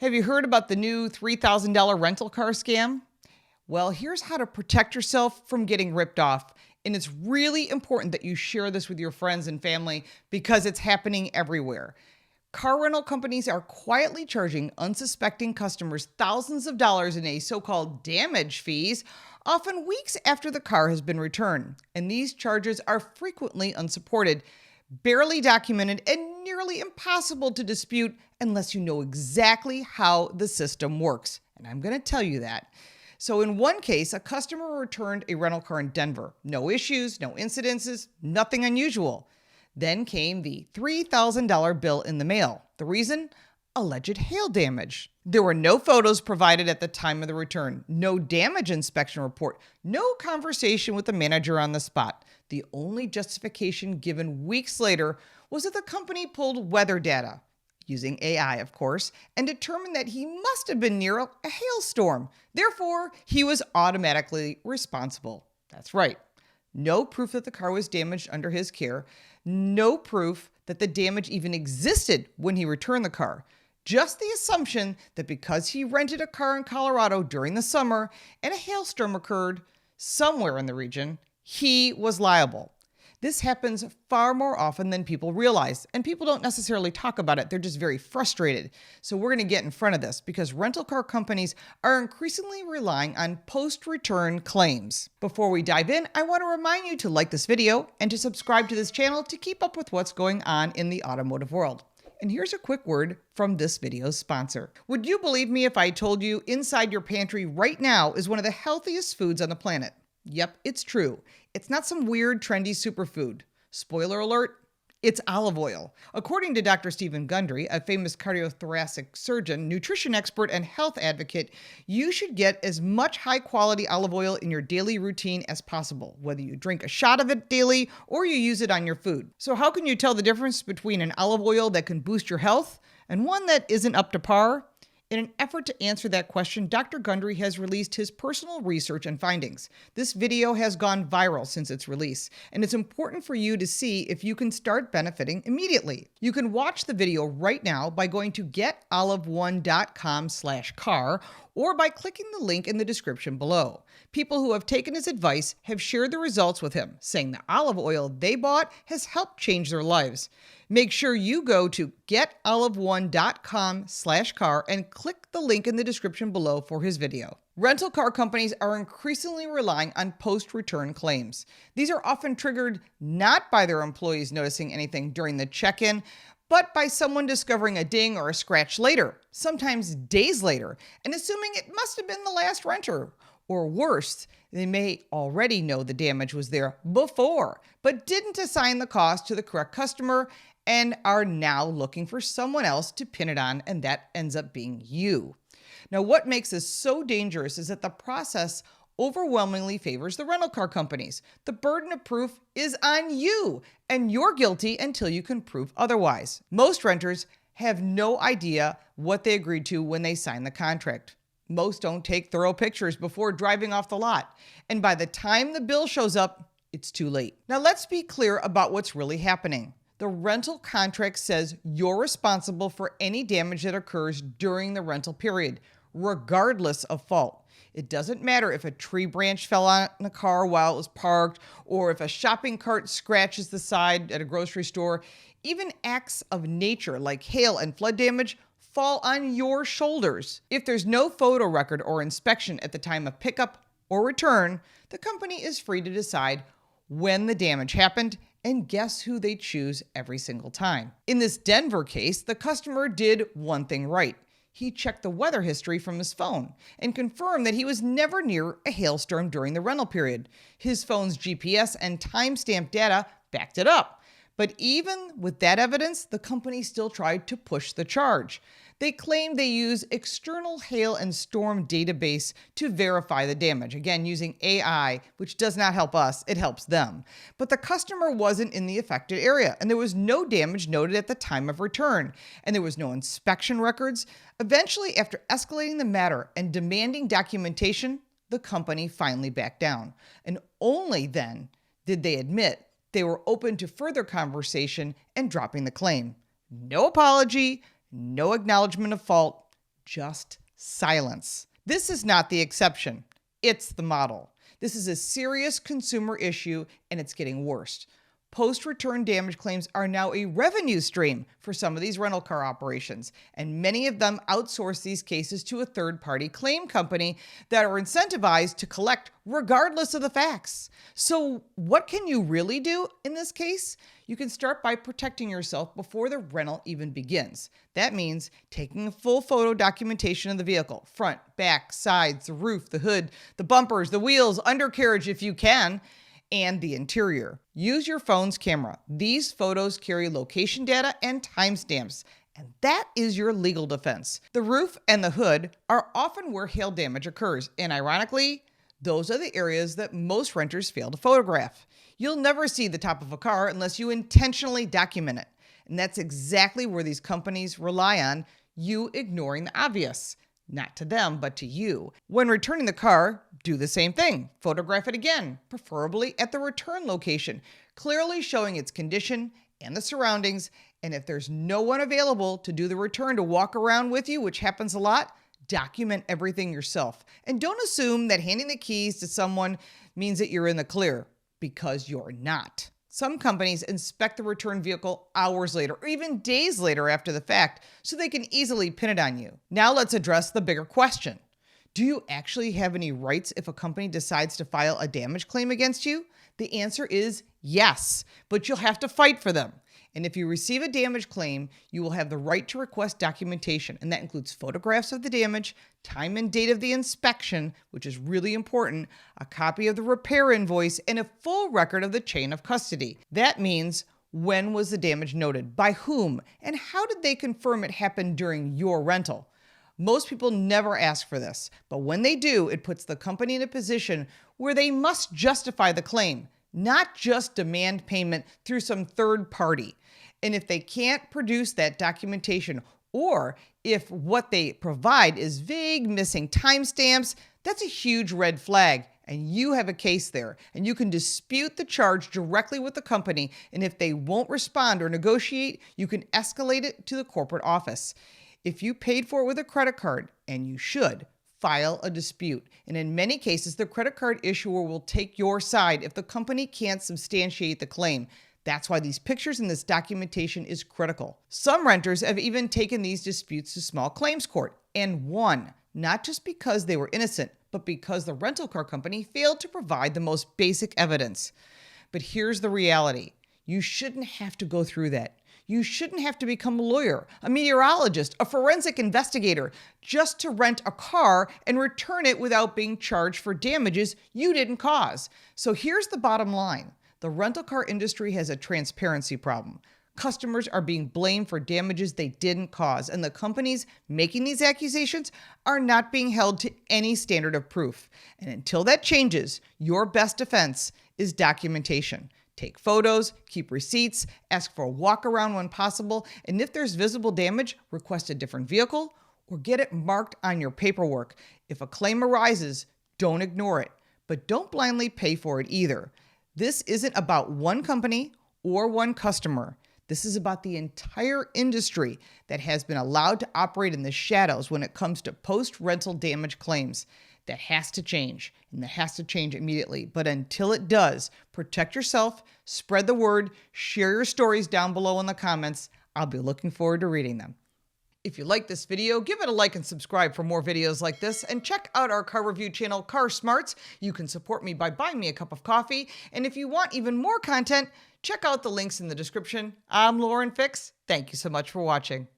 Have you heard about the new $3,000 rental car scam? Well, here's how to protect yourself from getting ripped off. And it's really important that you share this with your friends and family because it's happening everywhere. Car rental companies are quietly charging unsuspecting customers thousands of dollars in a so-called damage fees, often weeks after the car has been returned. And these charges are frequently unsupported, barely documented, and nearly impossible to dispute unless you know exactly how the system works. And I'm going to tell you that. So in one case, a customer returned a rental car in Denver. No issues, no incidences, nothing unusual. Then came the $3,000 bill in the mail. The reason? Alleged hail damage. There were no photos provided at the time of the return, no damage inspection report, no conversation with the manager on the spot. The only justification given weeks later was that the company pulled weather data, using AI, of course, and determined that he must have been near a hailstorm. Therefore, he was automatically responsible. That's right. No proof that the car was damaged under his care. No proof that the damage even existed when he returned the car. Just the assumption that because he rented a car in Colorado during the summer and a hailstorm occurred somewhere in the region, he was liable. This happens far more often than people realize, and people don't necessarily talk about it. They're just very frustrated. So we're going to get in front of this because rental car companies are increasingly relying on post-return claims. Before we dive in, I want to remind you to like this video and to subscribe to this channel to keep up with what's going on in the automotive world. And here's a quick word from this video's sponsor. Would you believe me if I told you inside your pantry right now is one of the healthiest foods on the planet? Yep, it's true. It's not some weird, trendy superfood. Spoiler alert, it's olive oil. According to Dr. Stephen Gundry, a famous cardiothoracic surgeon, nutrition expert, and health advocate, you should get as much high-quality olive oil in your daily routine as possible, whether you drink a shot of it daily or you use it on your food. So how can you tell the difference between an olive oil that can boost your health and one that isn't up to par? In an effort to answer that question, Dr. Gundry has released his personal research and findings. This video has gone viral since its release, and it's important for you to see if you can start benefiting immediately. You can watch the video right now by going to getolive1.com/car or by clicking the link in the description below. People who have taken his advice have shared the results with him, saying the olive oil they bought has helped change their lives. Make sure you go to getolive1.com/car and click the link in the description below for his video. Rental car companies are increasingly relying on post-return claims. These are often triggered not by their employees noticing anything during the check-in, but by someone discovering a ding or a scratch later, sometimes days later, and assuming it must have been the last renter. Or worse, they may already know the damage was there before, but didn't assign the cost to the correct customer and are now looking for someone else to pin it on, and that ends up being you. Now, what makes this so dangerous is that the process overwhelmingly favors the rental car companies. The burden of proof is on you, and you're guilty until you can prove otherwise. Most renters have no idea what they agreed to when they signed the contract. Most don't take thorough pictures before driving off the lot, and by the time the bill shows up, it's too late. Now, let's be clear about what's really happening. The rental contract says you're responsible for any damage that occurs during the rental period, regardless of fault. It doesn't matter if a tree branch fell on a car while it was parked, or if a shopping cart scratches the side at a grocery store. Even acts of nature like hail and flood damage fall on your shoulders. If there's no photo record or inspection at the time of pickup or return, the company is free to decide when the damage happened, and guess who they choose every single time. In this Denver case, the customer did one thing right. He checked the weather history from his phone and confirmed that he was never near a hailstorm during the rental period. His phone's GPS and timestamp data backed it up. But even with that evidence, the company still tried to push the charge. They claimed they use external hail and storm database to verify the damage. Again, using AI, which does not help us, it helps them. But the customer wasn't in the affected area, and there was no damage noted at the time of return, and there was no inspection records. Eventually, after escalating the matter and demanding documentation, the company finally backed down. And only then did they admit they were open to further conversation and dropping the claim. No apology, no acknowledgement of fault, just silence. This is not the exception. It's the model. This is a serious consumer issue, and it's getting worse. Post-return damage claims are now a revenue stream for some of these rental car operations, and many of them outsource these cases to a third-party claim company that are incentivized to collect regardless of the facts. So what can you really do in this case? You can start by protecting yourself before the rental even begins. That means taking a full photo documentation of the vehicle, front, back, sides, the roof, the hood, the bumpers, the wheels, undercarriage if you can, and the interior. Use your phone's camera. These photos carry location data and timestamps, and that is your legal defense. The roof and the hood are often where hail damage occurs, and ironically, those are the areas that most renters fail to photograph. You'll never see the top of a car unless you intentionally document it, and that's exactly where these companies rely on you ignoring the obvious. Not to them, but to you. When returning the car, do the same thing. Photograph it again, preferably at the return location, clearly showing its condition and the surroundings. And if there's no one available to do the return to walk around with you, which happens a lot, document everything yourself. And don't assume that handing the keys to someone means that you're in the clear, because you're not. Some companies inspect the return vehicle hours later or even days later after the fact so they can easily pin it on you. Now let's address the bigger question. Do you actually have any rights if a company decides to file a damage claim against you? The answer is yes, but you'll have to fight for them. And if you receive a damage claim, you will have the right to request documentation, and that includes photographs of the damage, time and date of the inspection, which is really important, a copy of the repair invoice, and a full record of the chain of custody. That means when was the damage noted, by whom, and how did they confirm it happened during your rental? Most people never ask for this, but when they do, it puts the company in a position where they must justify the claim, not just demand payment through some third party. And if they can't produce that documentation, or if what they provide is vague, missing timestamps, that's a huge red flag, and you have a case there. And you can dispute the charge directly with the company, and if they won't respond or negotiate, you can escalate it to the corporate office. If you paid for it with a credit card, and you should, file a dispute. And in many cases, the credit card issuer will take your side if the company can't substantiate the claim. That's why these pictures and this documentation is critical. Some renters have even taken these disputes to small claims court and won, not just because they were innocent, but because the rental car company failed to provide the most basic evidence. But here's the reality. You shouldn't have to go through that. You shouldn't have to become a lawyer, a meteorologist, a forensic investigator, just to rent a car and return it without being charged for damages you didn't cause. So here's the bottom line. The rental car industry has a transparency problem. Customers are being blamed for damages they didn't cause, and the companies making these accusations are not being held to any standard of proof. And until that changes, your best defense is documentation. Take photos, keep receipts, ask for a walk around when possible, and if there's visible damage, request a different vehicle or get it marked on your paperwork. If a claim arises, don't ignore it, but don't blindly pay for it either. This isn't about one company or one customer. This is about the entire industry that has been allowed to operate in the shadows when it comes to post-rental damage claims. That has to change, and that has to change immediately. But until it does, protect yourself, spread the word, share your stories down below in the comments. I'll be looking forward to reading them. If you like this video, give it a like and subscribe for more videos like this, and check out our car review channel, Car Smarts. You can support me by buying me a cup of coffee, and if you want even more content, check out the links in the description. I'm Lauren Fix. Thank you so much for watching.